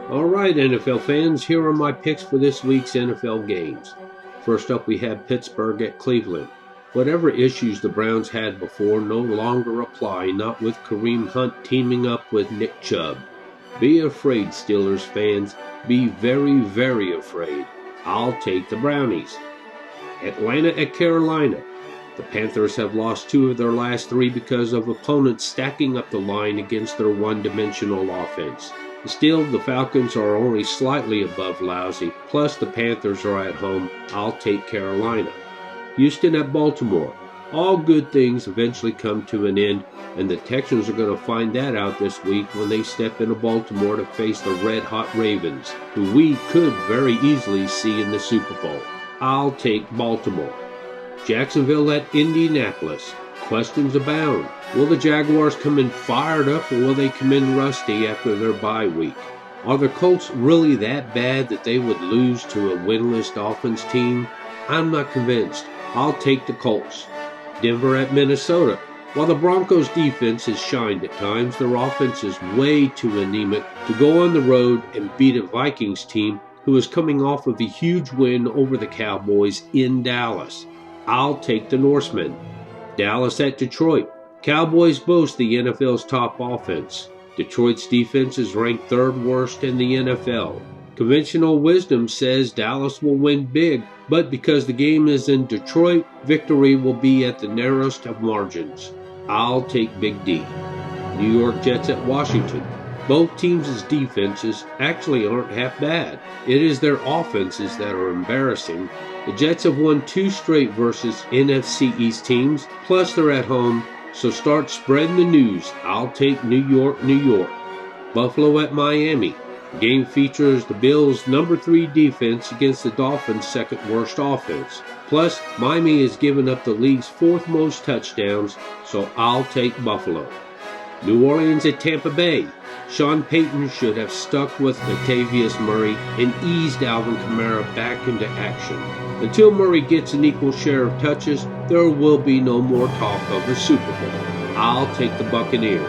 All right, NFL fans, here are my picks for this week's NFL games. First up, we have Pittsburgh at Cleveland. Whatever issues the Browns had before no longer apply, not with Kareem Hunt teaming up with Nick Chubb. Be afraid, Steelers fans. Be very, very afraid. I'll take the Brownies. Atlanta at Carolina. The Panthers have lost 2 of their last 3 because of opponents stacking up the line against their one-dimensional offense. Still, the Falcons are only slightly above lousy, plus the Panthers are at home. I'll take Carolina. Houston at Baltimore. All good things eventually come to an end, and the Texans are going to find that out this week when they step into Baltimore to face the red-hot Ravens, who we could very easily see in the Super Bowl. I'll take Baltimore. Jacksonville at Indianapolis. Questions abound. Will the Jaguars come in fired up, or will they come in rusty after their bye week? Are the Colts really that bad that they would lose to a winless Dolphins team? I'm not convinced. I'll take the Colts. Denver at Minnesota. While the Broncos' defense has shined at times, their offense is way too anemic to go on the road and beat a Vikings team who is coming off of a huge win over the Cowboys in Dallas. I'll take the Norsemen. Dallas at Detroit. Cowboys boast the NFL's top offense. Detroit's defense is ranked 3rd worst in the NFL. Conventional wisdom says Dallas will win big, but because the game is in Detroit, victory will be at the narrowest of margins. I'll take Big D. New York Jets at Washington. Both teams' defenses actually aren't half bad. It is their offenses that are embarrassing. The Jets have won 2 straight versus NFC East teams, plus they're at home, so start spreading the news. I'll take New York, New York. Buffalo at Miami. The game features the Bills' number 3 defense against the Dolphins' 2nd worst offense. Plus, Miami has given up the league's 4th most touchdowns, so I'll take Buffalo. New Orleans at Tampa Bay. Sean Payton should have stuck with Latavius Murray and eased Alvin Kamara back into action. Until Murray gets an equal share of touches, there will be no more talk of a Super Bowl. I'll take the Buccaneers.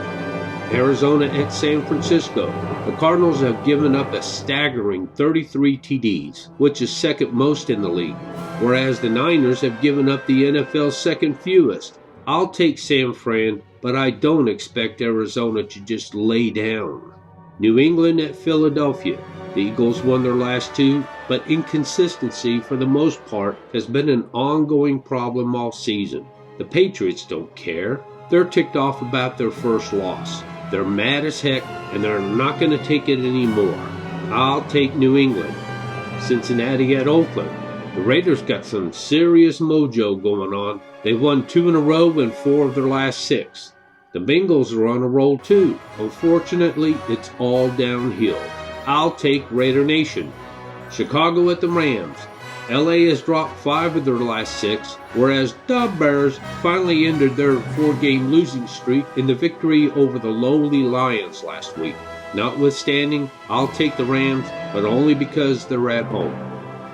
Arizona at San Francisco. The Cardinals have given up a staggering 33 TDs, which is 2nd most in the league, whereas the Niners have given up the NFL's 2nd fewest. I'll take San Fran, but I don't expect Arizona to just lay down. New England at Philadelphia. The Eagles won their last 2, but inconsistency for the most part has been an ongoing problem all season. The Patriots don't care. They're ticked off about their first loss. They're mad as heck, and they're not going to take it anymore. I'll take New England. Cincinnati at Oakland. The Raiders got some serious mojo going on. They've won 2 in a row and 4 of their last 6. The Bengals are on a roll too. Unfortunately, it's all downhill. I'll take Raider Nation. Chicago at the Rams. LA has dropped 5 of their last 6, whereas the Bears finally ended their 4-game losing streak in the victory over the lowly Lions last week. Notwithstanding, I'll take the Rams, but only because they're at home.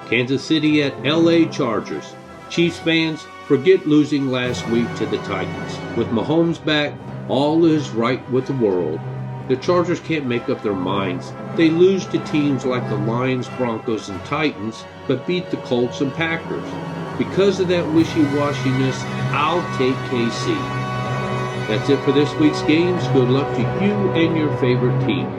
Kansas City at LA Chargers. Chiefs fans, forget losing last week to the Titans. With Mahomes back, all is right with the world. The Chargers can't make up their minds. They lose to teams like the Lions, Broncos, and Titans, but beat the Colts and Packers. Because of that wishy-washiness, I'll take KC. That's it for this week's games. Good luck to you and your favorite team.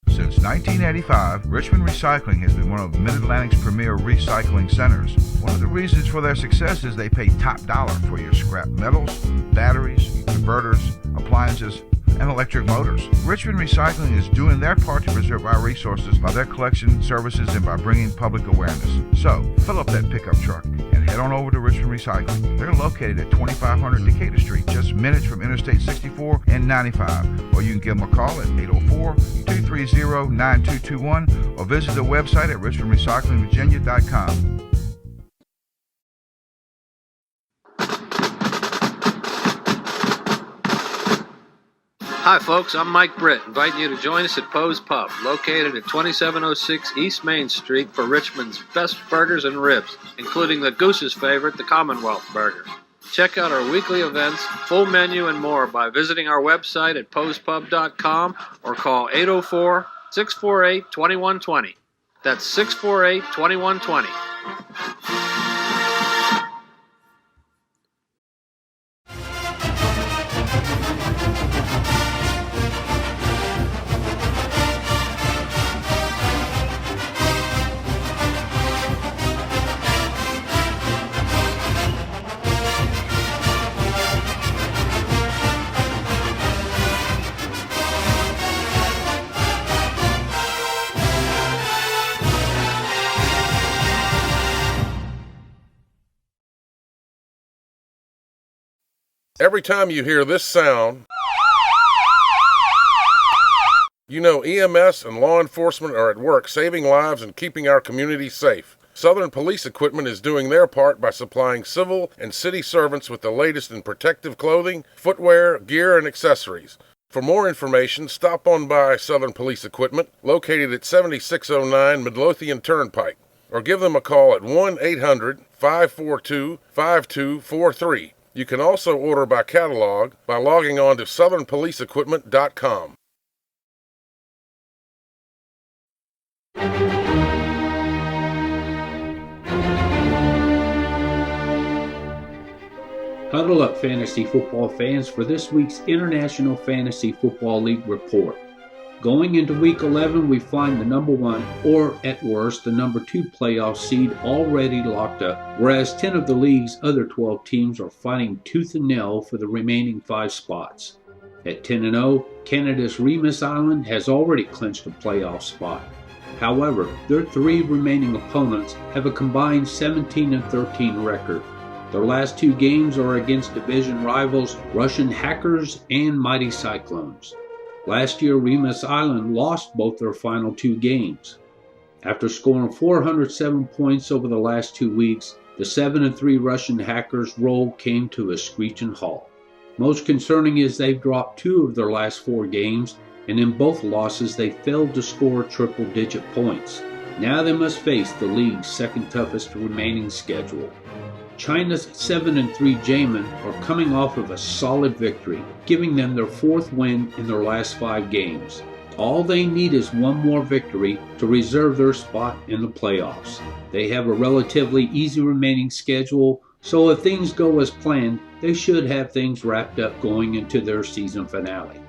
Since 1985, Richmond Recycling has been one of Mid-Atlantic's premier recycling centers. One of the reasons for their success is they pay top dollar for your scrap metals, batteries, converters, appliances, and electric motors. Richmond Recycling is doing their part to preserve our resources by their collection services and by bringing public awareness. So, fill up that pickup truck and head on over to Richmond Recycling. They're located at 2500 Decatur Street, just minutes from Interstate 64 and 95. Or you can give them a call at 804-230-9221 or visit their website at richmondrecyclingvirginia.com. Hi folks, I'm Mike Britt, inviting you to join us at Poe's Pub, located at 2706 East Main Street for Richmond's best burgers and ribs, including the Goose's favorite, the Commonwealth Burger. Check out our weekly events, full menu, and more by visiting our website at poespub.com or call 804-648-2120. That's 648-2120. Every time you hear this sound, you know EMS and law enforcement are at work saving lives and keeping our community safe. Southern Police Equipment is doing their part by supplying civil and city servants with the latest in protective clothing, footwear, gear, and accessories. For more information, stop on by Southern Police Equipment, located at 7609 Midlothian Turnpike, or give them a call at 1-800-542-5243. You can also order by catalog by logging on to southernpoliceequipment.com. Huddle up, fantasy football fans, for this week's International Fantasy Football League report. Going into Week 11, we find the number 1, or at worst, the number 2 playoff seed already locked up, whereas 10 of the league's other 12 teams are fighting tooth and nail for the remaining 5 spots. At 10-0, Canada's Remus Island has already clinched a playoff spot. However, their 3 remaining opponents have a combined 17-13 record. Their last 2 games are against division rivals Russian Hackers and Mighty Cyclones. Last year, Remus Island lost both their final 2 games. After scoring 407 points over the last 2 weeks, the 7-3 Russian Hackers' roll came to a screeching halt. Most concerning is they've dropped 2 of their last 4 games, and in both losses they failed to score triple-digit points. Now they must face the league's second toughest remaining schedule. China's 7-3 Jaymen are coming off of a solid victory, giving them their 4th win in their last 5 games. All they need is one more victory to reserve their spot in the playoffs. They have a relatively easy remaining schedule, so if things go as planned, they should have things wrapped up going into their season finale.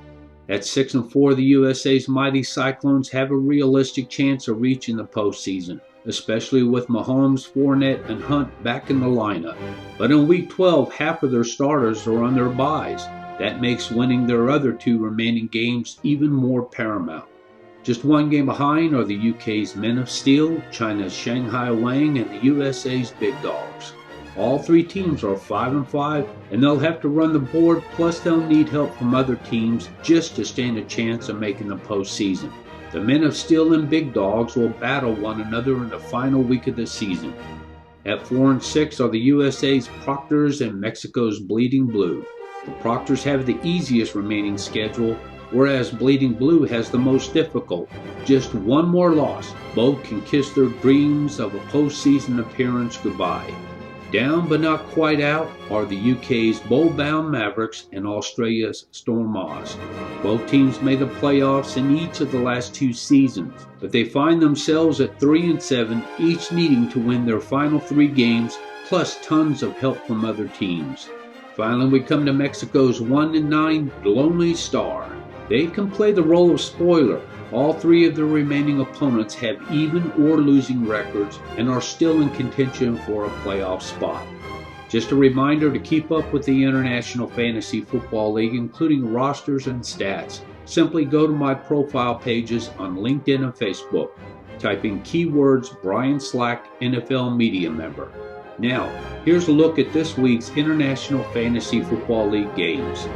At 6-4, the USA's Mighty Cyclones have a realistic chance of reaching the postseason, especially with Mahomes, Fournette, and Hunt back in the lineup. But in Week 12, half of their starters are on their byes. That makes winning their other 2 remaining games even more paramount. Just 1 game behind are the UK's Men of Steel, China's Shanghai Wang, and the USA's Big Dogs. All 3 teams are 5-5, and they'll have to run the board, plus they'll need help from other teams just to stand a chance of making the postseason. The Men of Steel and Big Dogs will battle one another in the final week of the season. At 4-6 are the USA's Proctors and Mexico's Bleeding Blue. The Proctors have the easiest remaining schedule, whereas Bleeding Blue has the most difficult. Just 1 more loss, both can kiss their dreams of a postseason appearance goodbye. Down but not quite out are the UK's bowl-bound Mavericks and Australia's Storm Oz. Both teams made the playoffs in each of the last 2 seasons, but they find themselves at 3-7, each needing to win their final 3 games, plus tons of help from other teams. Finally, we come to Mexico's 1-9 Lonely Star. They can play the role of spoiler. All 3 of their remaining opponents have even or losing records and are still in contention for a playoff spot. Just a reminder to keep up with the International Fantasy Football League, including rosters and stats. Simply go to my profile pages on LinkedIn and Facebook. Type in keywords Brian Slack NFL Media Member. Now, here's a look at this week's International Fantasy Football League games.